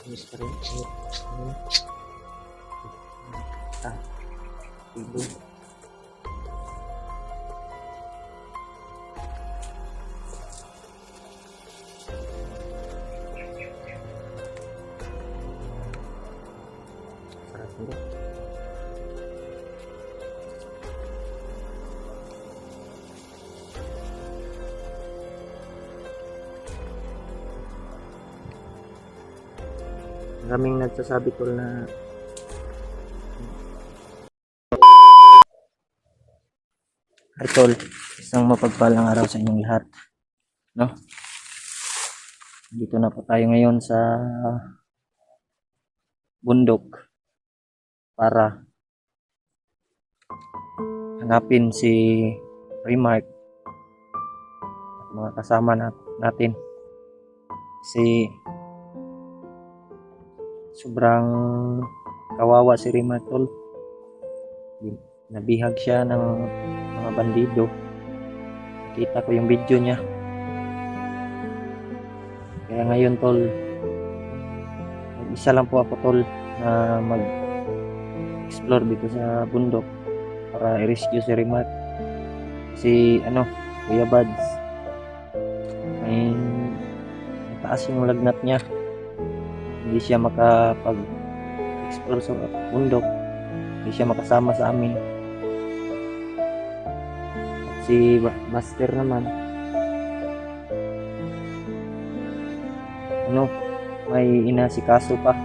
Miss pa rin. Ah, ibo. Sarap nito. Maraming nagsasabi ko na hi tol, isang mapagpalang araw sa inyong lahat, no? Dito na po tayo ngayon sa bundok para hanapin si Remark at mga kasama natin. Si sobrang kawawa si Remark tol. Nabihag siya ng mga bandido. Kita ko yung video niya. Kaya ngayon tol, isa lang po ako tol na mag-explore dito sa bundok para i-rescue si Remark. Si Kuya Buds, may mataas yung lagnat niya. Hindi siya makapag-explore sa bundok. Hindi siya makasama sa amin. At si Master naman, may inasikaso pa.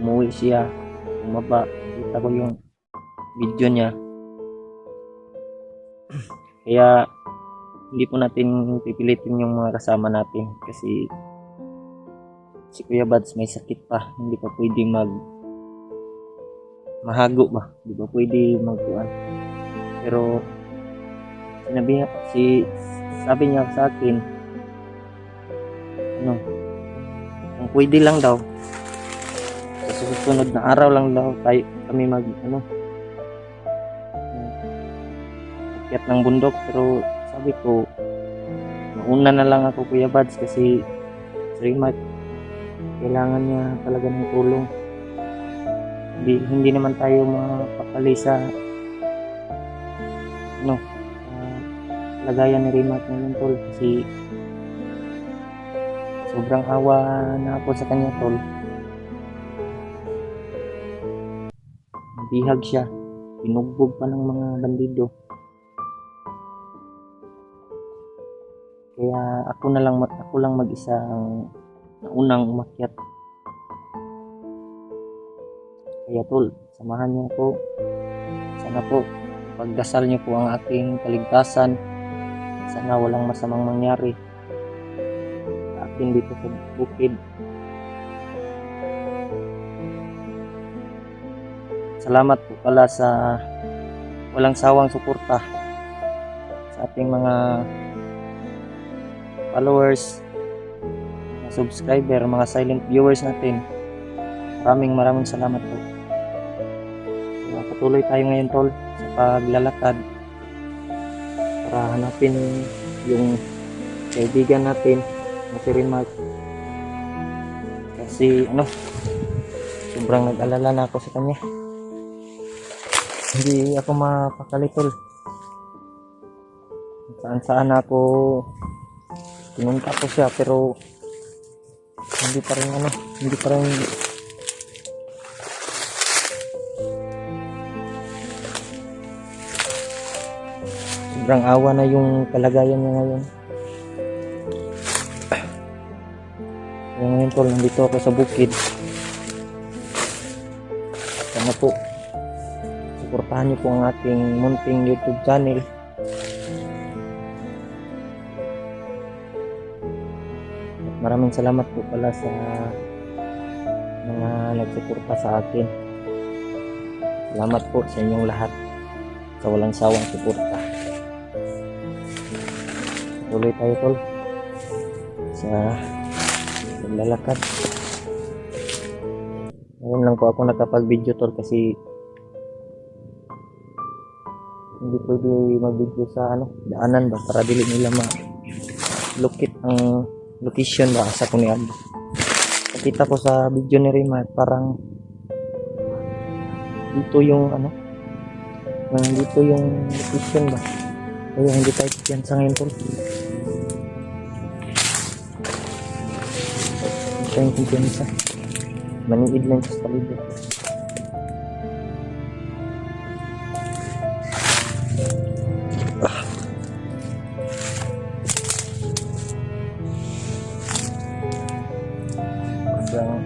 Umuwi siya, bumaba. Kita ko yung video niya. Kaya hindi po natin pipilitin yung mga kasama natin kasi si Kuya Buds may sakit pa. Hindi pa pwedeng mahago ba? Hindi pa pwede magkuhan. Pero sabi niya sa akin, kung pwede lang daw, sa susunod na araw lang daw kami akyat ng bundok. Pero sabi ko, mauna na lang ako Kuya Buds kasi si Remark kailangan niya talaga ng tulong. Hindi naman tayo mapakali sa lagayan ni Remark ngayon tol, kasi sobrang awa na ako sa kanya tol. Bihag siya, pinugbog pa ng mga bandido. Kaya ako lang mag-isa ang naunang umakyat. Kaya tol, samahan niyo ako. Sana po pagdasal niyo po ang aking kaligtasan. Sana walang masamang mangyari sa akin dito sa bukid. Salamat po pala sa walang sawang suporta sa ating mga followers, mga subscriber, mga silent viewers natin. Maraming salamat po. Kaya patuloy tayo ngayon tol sa paglalakad para hanapin yung kaibigan natin na si Remark. Kasi sobrang nag-alala na ako sa kanya. Hindi ako mapakali tol. Saan ako pinunta ko siya, pero hindi pa rin sobrang awa na yung kalagayan niya ngayon. Kaya ngayon tol, nandito ako sa bukid. Sana po suportahan niyo po ang ating munting YouTube channel. At maraming salamat po pala sa mga nagsuporta sa akin. Salamat po sa inyong lahat sa walang sawang suporta. Tuloy tayo tol sa paglalakad. Ngayon lang po ako nakapag-video tol kasi hindi pwede mag-video sa daanan ba, para dili nila ma-locate ang location ba sa kunian. nakita ko sa video ni Rimat, parang dito yung ano, dito yung location ba? Kaya hindi tayo yan sa ngayon tol. Ito yung kumpiyansa. Maniid lang sa palibot. Hanggang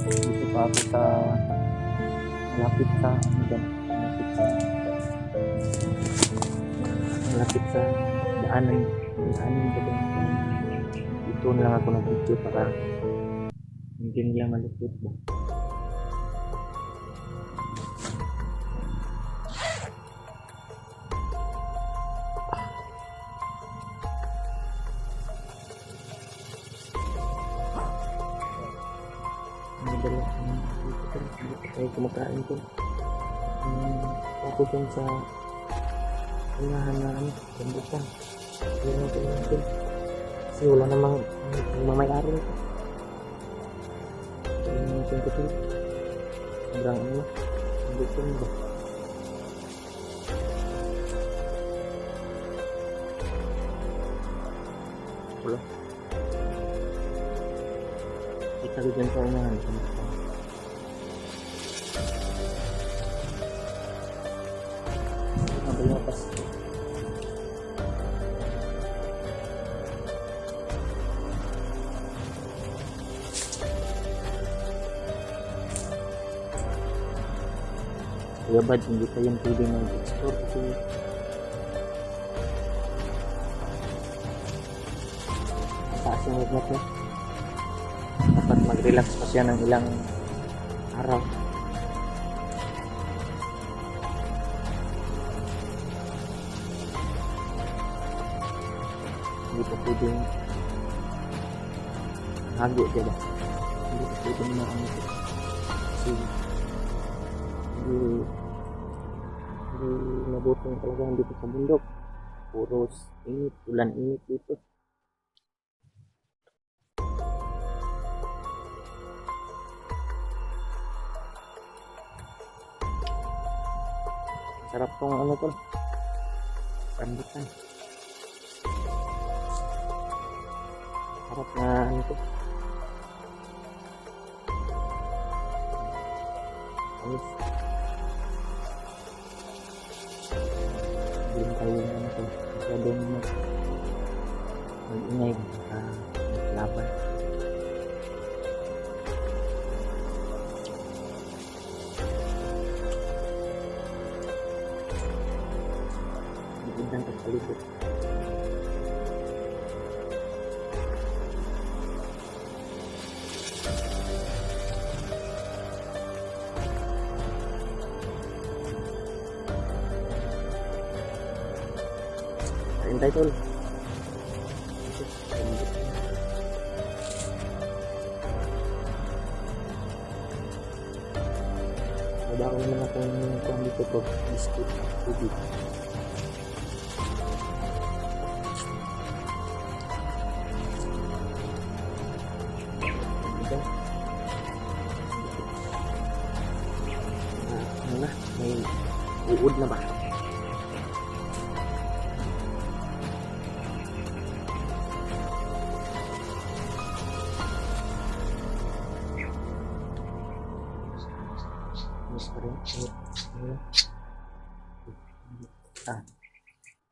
dito pa ako sa malapit sa malapit sa daanan ba ba? Ito na lang ako nag-video para hindi nila malupit ba. Ay kumakain ko ako dun sa unahan na ano rambutan natin kasi wala namang mamayari nito natin ko dun sobrang ano rambutan ba wala kita ko dyan sa unahan Bayapas. Kuya Bad, hindi pa yung pwede mag-explore kasi mataas yung huwag natin. Dapat mag-relax pa siya ng ilang araw. Hindi pa pwedeng hago siya ba? Hindi pa pwedeng maano siya kasi hindi mabuting talaga dito sa bundok puro init, ulan init dito sarap tong ano to rambutan harap na ano to alis hindi tayo na ano to masyadong mag-ingay laban magandang pagpalibot hintay tol wala ko naman akong kuhan dito po biscuit tubig ano na may uod na ba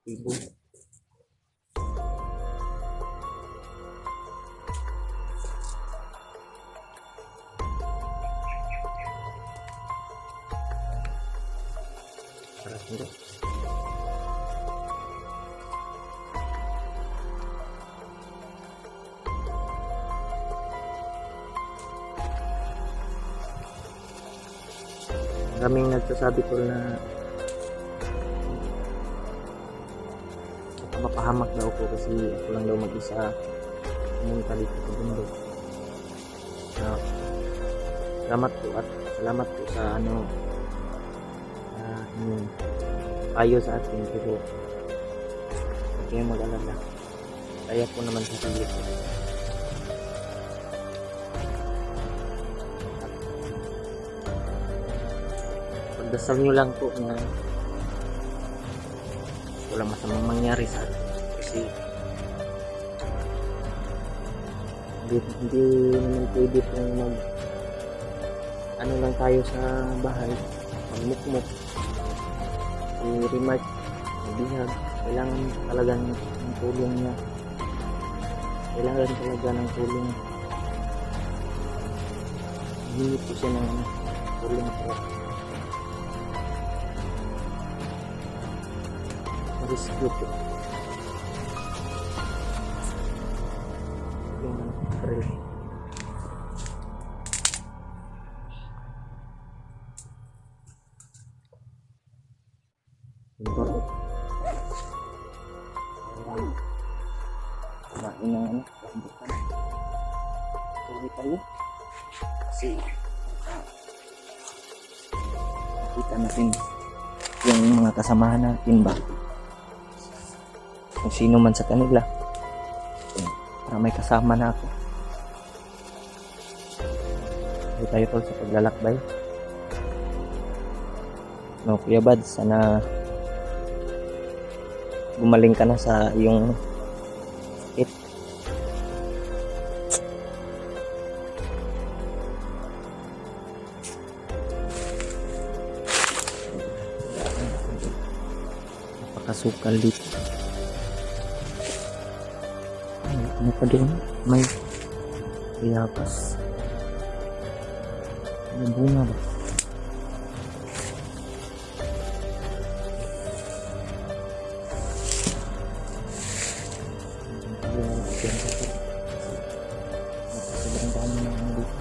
ibu parah enggak maraming nagsasabi ko na mapahamak daw ko kasi ako lang daw mag-isa pumunta dito sa bundok. Salamat po sa ano payo sa atin pero huwag kayong mag-alala kaya po naman sa sarili ko Dasal nyo lang po na walang masamang mangyari sa atin. Kasi hindi naman pwede pong ano lang tayo sa bahay, magmukmuk. Si Remark, magbihag, kailangan talaga ng tulong niya. Kailangan talaga ng tulong. Hindi po siya ng tulong po. Rescue po. Yung trail. Kumain ng ano, rambutan. Tuloy tayo. Kasi nakita natin yung mga kasamahan natin ba, kung sino man sa kanila, para may kasama na ako. Tuloy tayo tol sa paglalakbay. No, Kuya Bad, sana gumaling ka na sa iyong sakit. Napakasukal dito. Ay, ano pa doon? May yapas. May bunga ba? Sobrang dami na ano dito.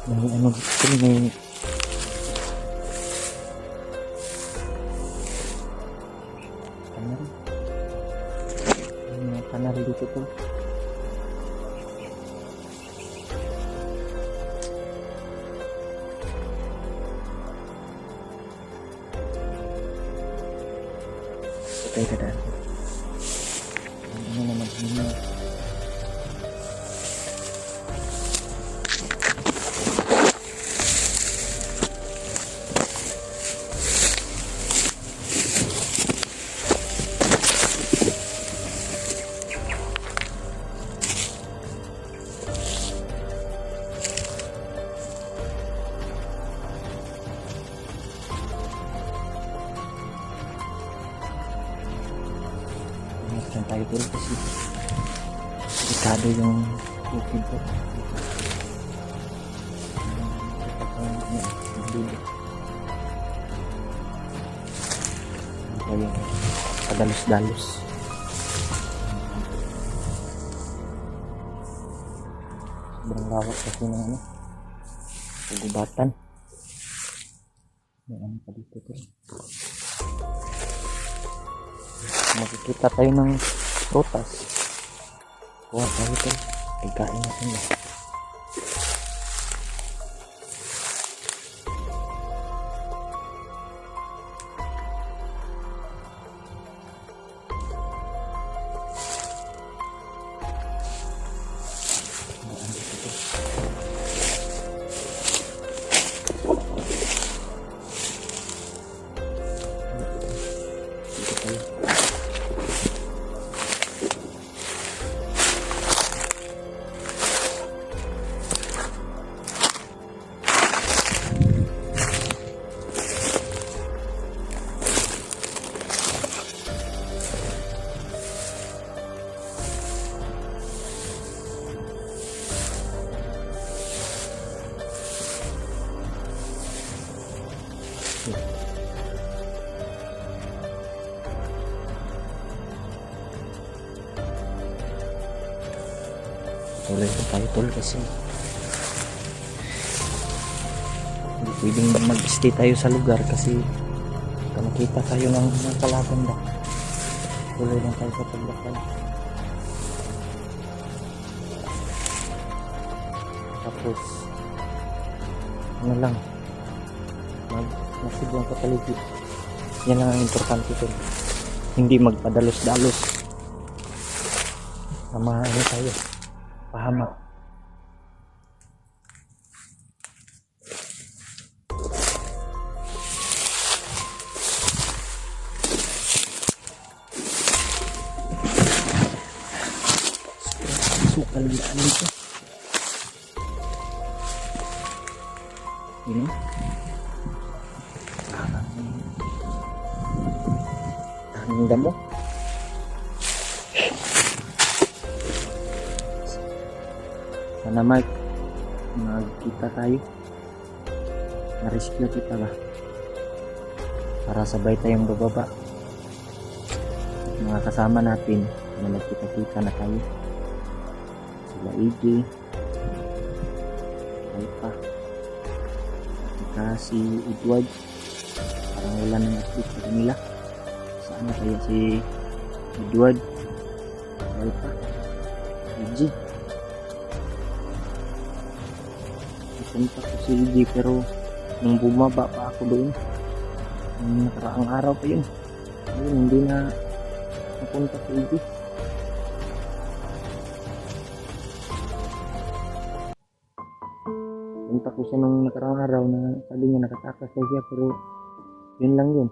May ano dito, may kanal. May mga kanal dito to. Patay ka daan. Ano naman ano. Diyan tayo dito kasi delikado yung bukid ko. Ito yung padalos-dalos. Sobrang lawak kasi ng ano, pagubatan. May ano pa dito to. Makikita tayo ng prutas. Kuha tayo ito. Pagkain natin ba? Tuloy ko tayo tol kasi hindi pwedeng mag-stay tayo sa lugar kasi baka makita tayo ng kalaban ba. Tuloy lang tayo sa paglakad. Tapos ano lang, masiglang ka paligid. Yan lang ang importante tol. Hindi magpadalos-dalos. Sama ano tayo, pahamak. Sukal daan dito. Ini ang damo. Sana magkita tayo. Na-rescue kita ba? Para sabay tayong bababa. Mga kasama natin na nagkita-kita na tayo. Sila AJ, Alpha, saka si Edward. Parang wala nang update sa kanila. Saan na kaya si Edward, Alpha, AJ? Napunta ko si AJ pero nung bumaba pa ako doon, nung nakaraang araw pa yun, ayun, hindi na napunta si AJ. Punta ko siya nung nakaraang araw na sabi niya nakatakas daw siya pero yun lang yun.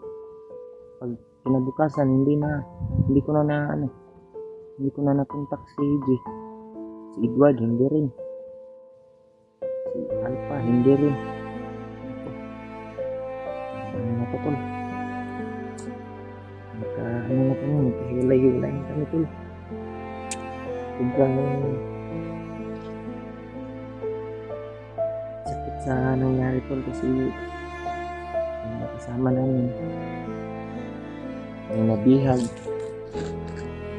Pag kinabukasan hindi ko na nakontak si AJ. Si Edward hindi rin. Si Alpha hindi rin. Ano na to tol? Ano na kami, magkahilay-hilay na kami tol. Sobrang sakit sa nangyari tol kasi yung nakasama namin may nabihag,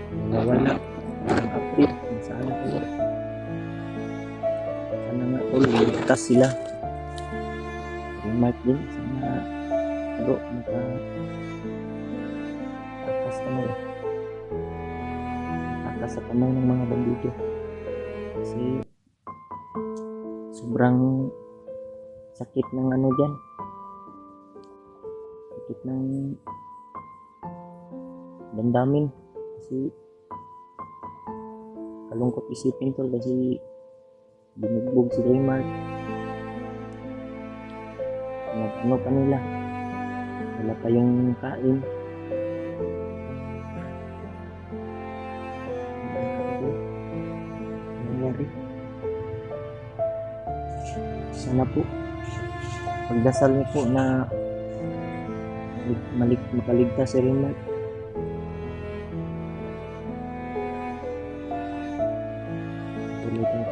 may nawala, ang update kung saan tol. Sana nga tol, ligtas sila. Remark din, sana bro, takas kami eh. Takas sa kamay ng mga bandido. Kasi sobrang sakit ng ano dyan. Sakit ng damdamin. Kasi kalungkot isipin tol kasi binugbog si Raymart. Nag-ano pa nila. Wala pa yung kain. Nangyari. Sana po pagdasal niyo po na makaligtas si Raymart. Tuloy tayo